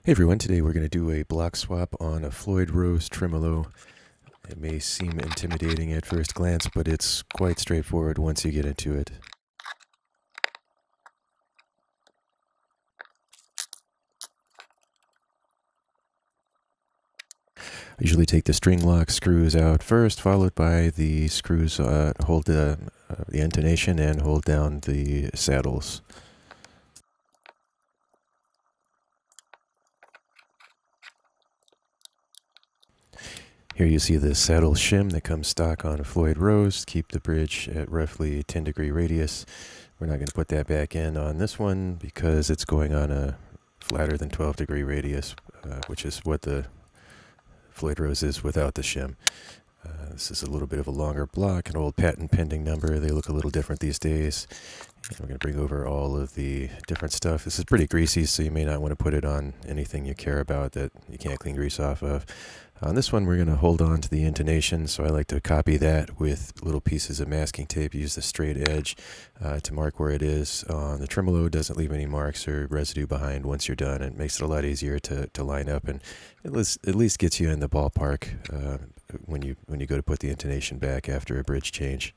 Hey everyone, today we're going to do a block swap on a Floyd Rose tremolo. It may seem intimidating at first glance, but it's quite straightforward once you get into it. I usually take the string lock screws out first, followed by the screws hold the intonation and hold down the saddles. Here you see the saddle shim that comes stock on a Floyd Rose. Keep the bridge at roughly 10-degree radius. We're not going to put that back in on this one because it's going on a flatter than 12-degree radius, which is what the Floyd Rose is without the shim. This is a little bit of a longer block, an old patent pending number. They look a little different these days. And we're going to bring over all of the different stuff. This is pretty greasy, so you may not want to put it on anything you care about that you can't clean grease off of. On this one, we're going to hold on to the intonation, so I like to copy that with little pieces of masking tape. Use the straight edge to mark where it is on the tremolo. Doesn't leave any marks or residue behind once you're done. It makes it a lot easier to line up, and at least gets you in the ballpark when you go to put the intonation back after a bridge change.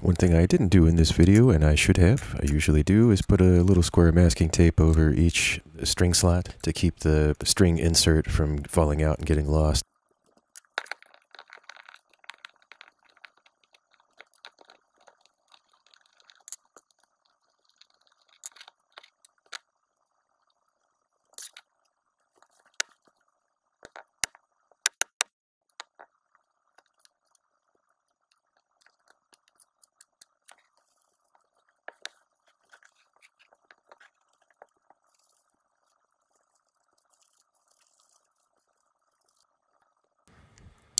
One thing I didn't do in this video, and I should have, I usually do, is put a little square masking tape over each string slot to keep the string insert from falling out and getting lost.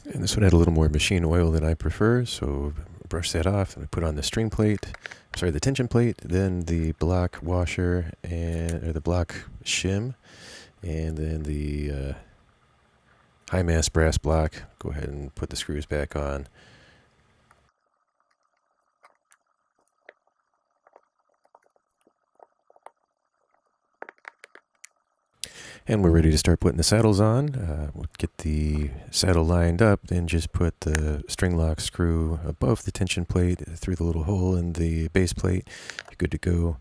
And this one had a little more machine oil than I prefer, so brush that off and I put on the string plate, sorry, the tension plate, then the block washer or the block shim, and then the high mass brass block. Go ahead and put the screws back on. And we're ready to start putting the saddles on. We'll get the saddle lined up, then just put the string lock screw above the tension plate through the little hole in the base plate. You're good to go.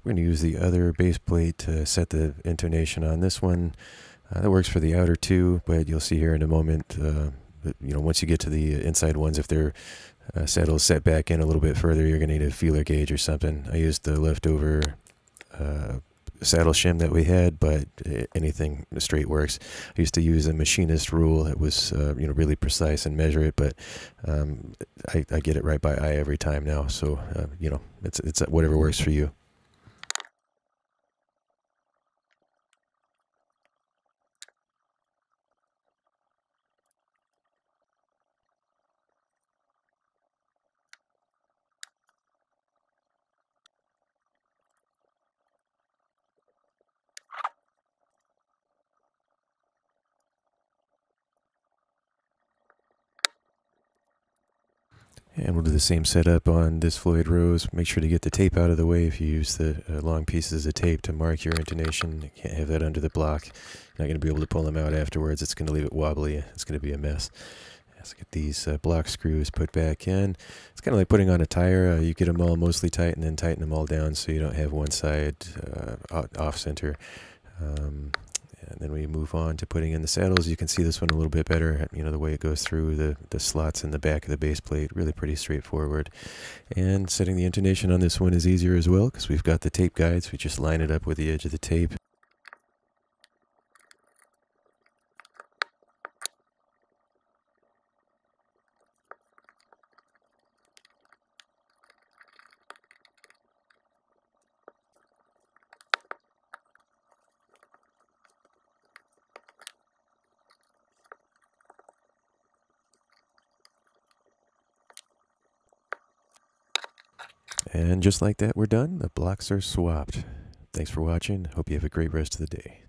We're going to use the other base plate to set the intonation on this one. That works for the outer two, but you'll see here in a moment, once you get to the inside ones, if they're saddles set back in a little bit further, you're going to need a feeler gauge or something. I used the leftover saddle shim that we had, but anything straight works. I used to use a machinist rule that was really precise and measure it, but I get it right by eye every time now, so it's whatever works for you. And we'll do the same setup on this Floyd Rose. Make sure to get the tape out of the way if you use the long pieces of tape to mark your intonation. You can't have that under the block. You're not going to be able to pull them out afterwards. It's going to leave it wobbly. It's going to be a mess. Let's get these block screws put back in. It's kind of like putting on a tire. You get them all mostly tight and then tighten them all down so you don't have one side off-center. And then we move on to putting in the saddles. You can see this one a little bit better, the way it goes through the slots in the back of the base plate. Really pretty straightforward. And setting the intonation on this one is easier as well because we've got the tape guides. We just line it up with the edge of the tape. And just like that, we're done. The blocks are swapped. Thanks for watching. Hope you have a great rest of the day.